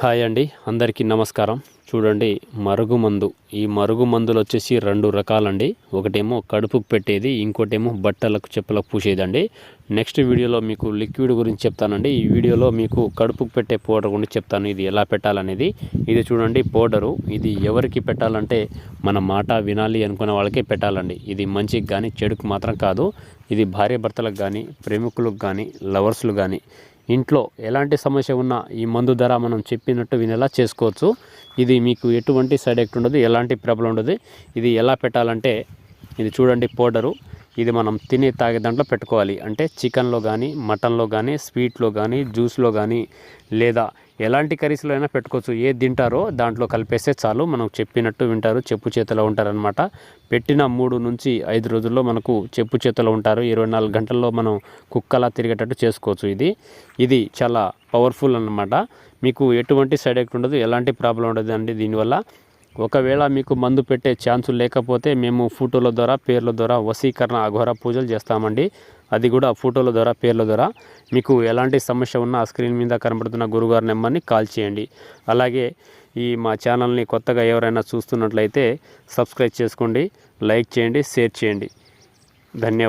Hi అండి, అందరికీ నమస్కారం. చూడండి, మరుగుమందు. ఈ మరుగుమందులు వచ్చేసి రెండు రకాలండి. ఒకటేమో కడుపుకు పెట్టేది, ఇంకోటేమో బట్టలకు చెప్పులకు పూసేదండి. నెక్స్ట్ వీడియోలో మీకు లిక్విడ్ గురించి చెప్తానండి. ఈ వీడియోలో మీకు కడుపుకు పెట్టే పౌడర్ గురించి చెప్తాను, ఇది ఎలా పెట్టాలనేది. ఇది చూడండి పౌడరు. ఇది ఎవరికి పెట్టాలంటే మన మాట వినాలి అనుకునే వాళ్ళకే పెట్టాలండి. ఇది మంచికి కానీ చెడుకు మాత్రం కాదు. ఇది భార్య భర్తలకు కానీ, ప్రేమికులకు కానీ, లవర్స్లు కానీ, ఇంట్లో ఎలాంటి సమస్య ఉన్నా ఈ మందు ధర మనం చెప్పినట్టు వినేలా చేసుకోవచ్చు. ఇది మీకు ఎటువంటి సైడ్ ఎఫెక్ట్ ఉండదు, ఎలాంటి ప్రాబ్లం ఉండదు. ఇది ఎలా పెట్టాలంటే ఇది చూడండి పౌడరు. ఇది మనం తినే తాగే దాంట్లో పెట్టుకోవాలి. అంటే చికెన్లో కానీ, మటన్లో కానీ, స్వీట్లో కానీ, జ్యూస్లో కానీ, లేదా ఎలాంటి కర్రీస్లో అయినా పెట్టుకోవచ్చు. ఏది తింటారో దాంట్లో కలిపేస్తే చాలు, మనం చెప్పినట్టు వింటారు, చెప్పు చేతిలో ఉంటారనమాట. పెట్టిన 3 నుంచి 5 రోజుల్లో మనకు చెప్పు చేతిలో ఉంటారు. 24 గంటల్లో మనం కుక్కలా తిరిగేటట్టు చేసుకోవచ్చు. ఇది చాలా పవర్ఫుల్ అన్నమాట. మీకు ఎటువంటి సైడ్ ఎఫెక్ట్ ఉండదు, ఎలాంటి ప్రాబ్లం ఉండదు అండి దీనివల్ల. ఒకవేళ మీకు మందు పెట్టే ఛాన్సులు లేకపోతే మేము ఫోటోల ద్వారా, పేర్ల ద్వారా వశీకరణ అఘోర పూజలు చేస్తామండి. అది కూడా ఫోటోల ద్వారా, పేర్ల ద్వారా. మీకు ఎలాంటి సమస్య ఉన్నా ఆ స్క్రీన్ మీద కనబడుతున్న గురుగారి నెంబర్ని కాల్ చేయండి. అలాగే ఈ మా ఛానల్ని కొత్తగా ఎవరైనా చూస్తున్నట్లయితే సబ్స్క్రైబ్ చేసుకోండి, లైక్ చేయండి, షేర్ చేయండి. ధన్యవాదాలు.